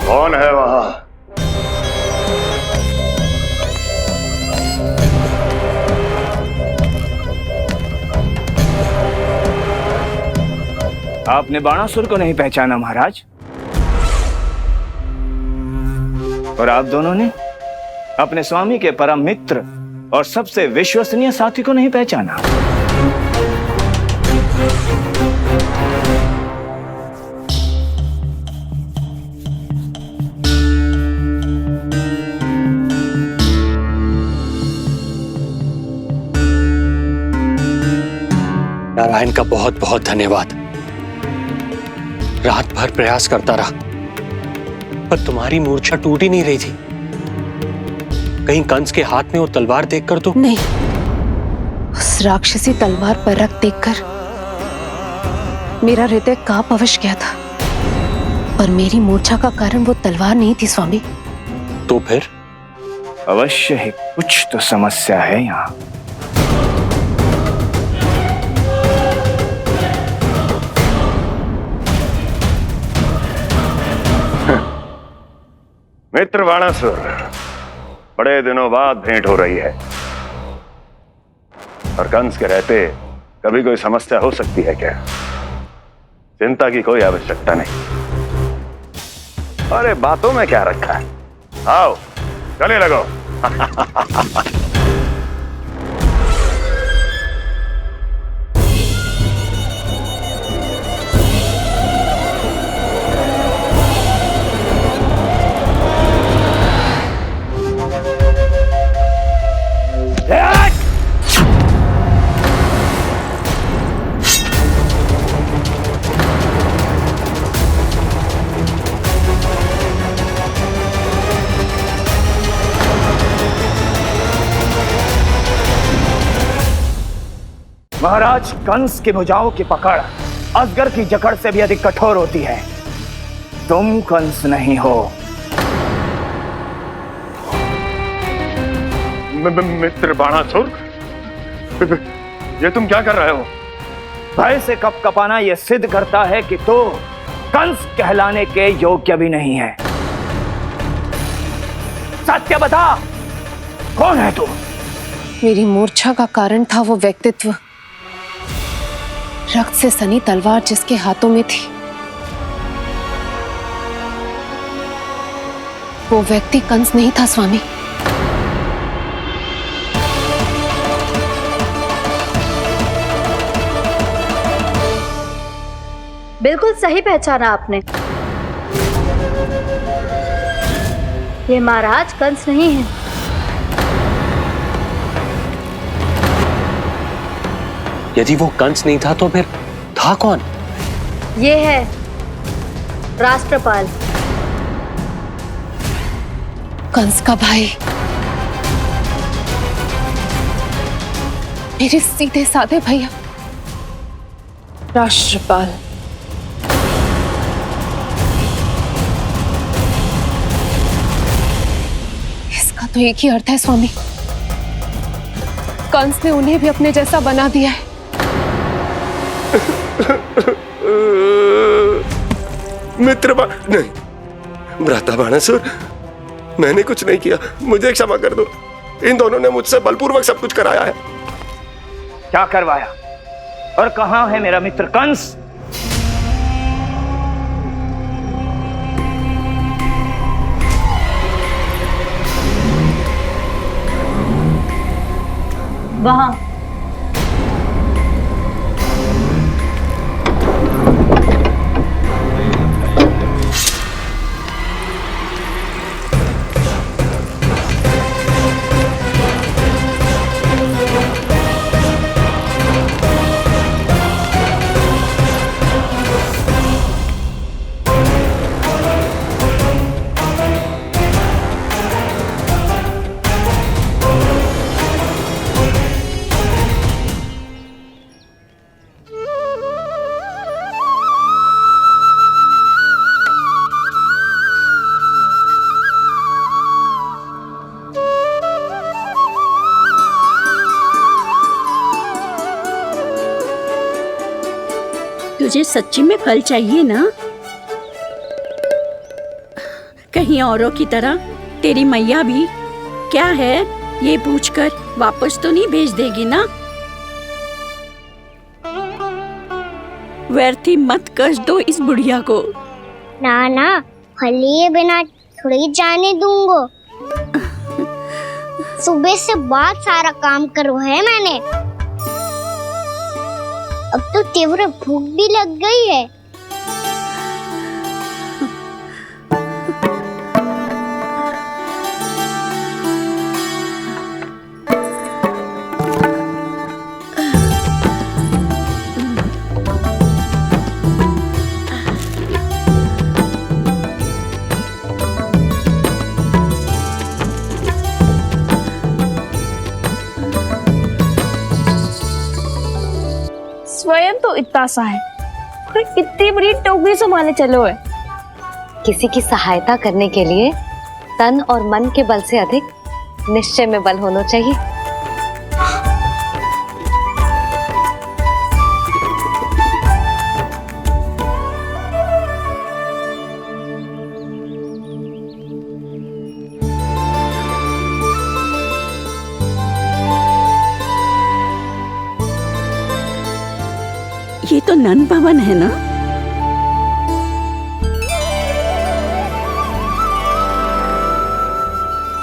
कौन है वहां? आपने बाणासुर को नहीं पहचाना महाराज, और आप दोनों ने अपने स्वामी के परम मित्र और सबसे विश्वसनीय साथी को नहीं पहचाना। नारायण का बहुत बहुत धन्यवाद। रात भर प्रयास करता रहा, पर तुम्हारी मूर्छा टूट ही नहीं रही थी। कहीं कंस के हाथ में वो तलवार देखकर तो नहीं, उस राक्षसी तलवार पर रख देखकर मेरा हृदय कांप अवश गया था, पर मेरी मूर्छा का कारण वो तलवार नहीं थी स्वामी। तो फिर? अवश्य ही कुछ तो समस्या है यहाँ। मित्र बाणासुर, बड़े दिनों बाद भेंट हो रही है, और कंस के रहते कभी कोई समस्या हो सकती है क्या? चिंता की कोई आवश्यकता नहीं। अरे बातों में क्या रखा है, आओ गले लगो। महाराज कंस की भुजाओं की पकड़ अजगर की जकड़ से भी अधिक कठोर होती है। तुम कंस नहीं हो। मित्र बाणासुर, ये तुम क्या कर रहे हो? भय से कपकपाना यह सिद्ध करता है कि तो कंस कहलाने के योग्य भी नहीं है। सत्य बता, कौन है तू? मेरी मूर्छा का कारण था वो व्यक्तित्व, रक्त से सनी तलवार जिसके हाथों में थी। वो व्यक्ति कंस नहीं था स्वामी। बिल्कुल सही पहचाना आपने। ये महाराज कंस नहीं है। यदि वो कंस नहीं था तो फिर था कौन? ये है राष्ट्रपाल, कंस का भाई, मेरे सीधे साधे भैया राष्ट्रपाल। इसका तो एक ही अर्थ है स्वामी, कंस ने उन्हें भी अपने जैसा बना दिया है। नहीं, भ्राता बाणासुर, मैंने कुछ नहीं किया, मुझे क्षमा कर दो। इन दोनों ने मुझसे बलपूर्वक सब कुछ कराया है। क्या करवाया और कहां है मेरा मित्र कंस? वहां। तुझे सच्ची में फल चाहिए ना? कहीं औरों की तरह तेरी मैया भी क्या है ये पूछकर वापस तो नहीं भेज देगी ना? व्यर्थ ही मत कष्ट दो इस बुढ़िया को। ना ना, फल लिए बिना थोड़ी जाने दूंगो। सुबह से बहुत सारा काम करो है मैंने, अब तो तीव्र भूख भी लग गई है। स्वयं तो इतना सा है, फिर कितनी बड़ी टोकरी संभाले चलो है। किसी की सहायता करने के लिए तन और मन के बल से अधिक निश्चय में बल होना चाहिए। तो नंद भवन है ना?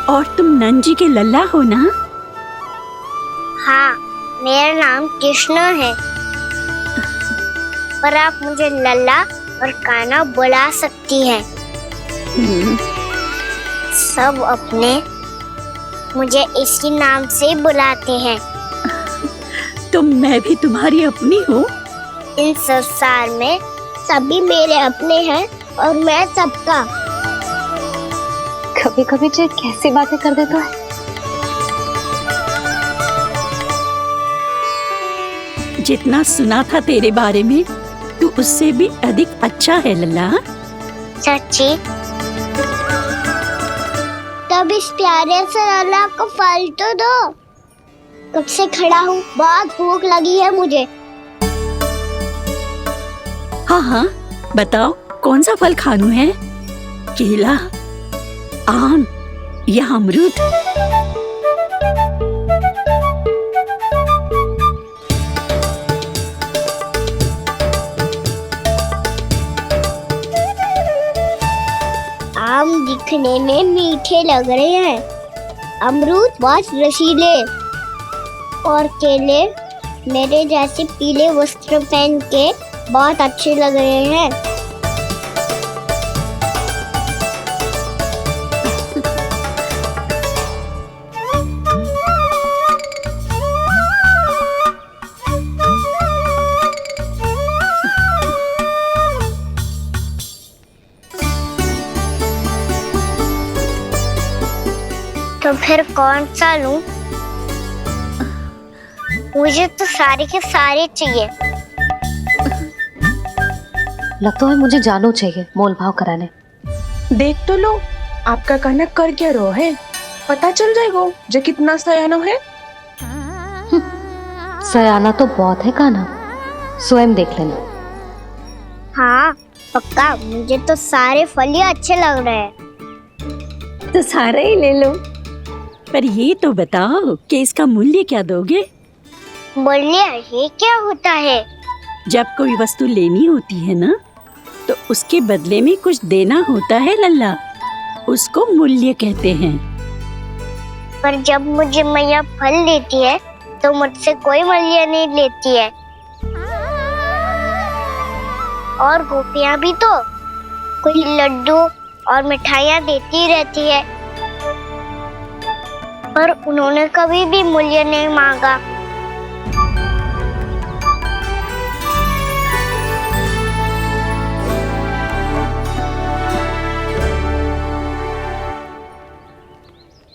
और तुम नंद जी के लल्ला हो ना? हाँ, मेरा नाम कृष्ण है, पर आप मुझे लल्ला और कान्हा बुला सकती हैं। सब अपने मुझे इसी नाम से बुलाते हैं। तो मैं भी तुम्हारी अपनी हूँ। इन संसार में सभी मेरे अपने हैं और मैं सबका। कभी कभी जो कैसी बातें कर देता है। जितना सुना था तेरे बारे में, तू उससे भी अधिक अच्छा है लल्ला। सच्ची? तब इस प्यारे से लल्ला को फल तो दो। कब से खड़ा हूँ, बहुत भूख लगी है मुझे। हाँ हाँ, बताओ कौन सा फल खानू है? केला, आम या अमरूद? आम दिखने में मीठे लग रहे हैं, अमरूद बहुत रसीले और केले मेरे जैसे पीले वस्त्र पहन के बहुत अच्छे लग रहे हैं। तो फिर कौन सा लूं? मुझे तो सारे के सारे चाहिए। लगता है मुझे जानू चाहिए मोल भाव कराने। देख तो लो, आपका कान्हा कर क्या रहा है, पता चल जाएगा जो कितना सयाना है। सयाना तो बहुत है कान्हा, स्वयं देख लेना। हाँ पक्का, मुझे तो सारे फल ही अच्छे लग रहे हैं। तो सारे ही ले लो। पर ये तो बताओ कि इसका मूल्य क्या दोगे? मूल्य ये क्या होता है? जब कोई वस्तु लेनी होती है ना, तो उसके बदले में कुछ देना होता है लल्ला, उसको मूल्य कहते हैं। पर जब मुझे मैया फल देती है तो मुझसे कोई मूल्य नहीं लेती है। और गोपियां भी तो कोई लड्डू और मिठाइयाँ देती रहती है, पर उन्होंने कभी भी मूल्य नहीं मांगा।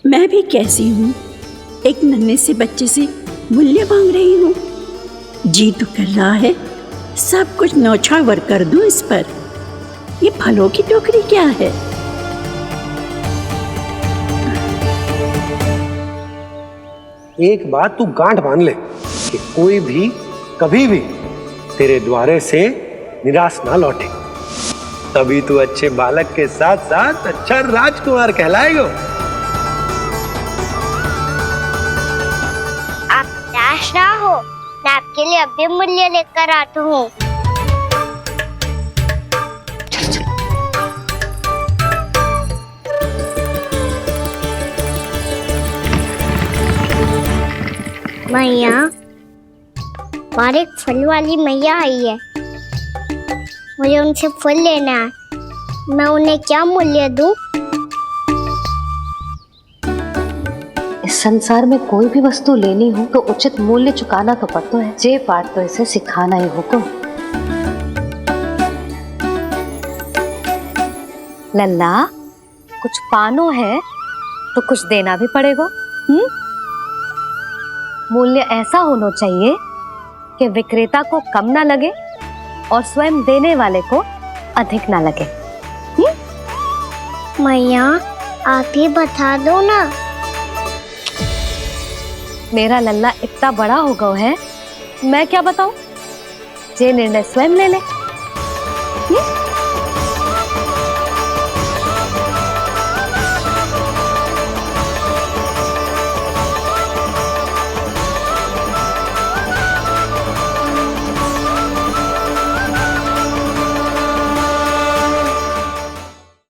मैं भी कैसी हूँ, एक नन्हे से बच्चे से मूल्य मांग रही हूँ। जी तो कर रहा है सब कुछ न्यौछावर कर दूं इस पर। ये फलों की टोकरी क्या है? एक बात तू गांठ बांध ले कि कोई भी कभी भी तेरे द्वारे से निराश ना लौटे, तभी तू अच्छे बालक के साथ साथ अच्छा राजकुमार कहलाएगा। आप निराश ना हो, मैं आपके लिए अभी मूल्य लेकर आता हूँ। मैया, और एक फल वाली मैया आई है, मुझे उनसे फल लेना है। मैं उन्हें क्या मूल्य दूं? इस संसार में कोई भी वस्तु लेनी हो तो उचित मूल्य चुकाना तो पड़ता है। जे पाठ तो इसे सिखाना ही होगा। लल्ला, कुछ पानो है तो कुछ देना भी पड़ेगा। मूल्य ऐसा होना चाहिए कि विक्रेता को कम ना लगे और स्वयं देने वाले को अधिक ना लगे। मैया, आप ही बता दो ना। मेरा लल्ला इतना बड़ा हो गया है, मैं क्या बताऊं? जे निर्णय स्वयं ले ले।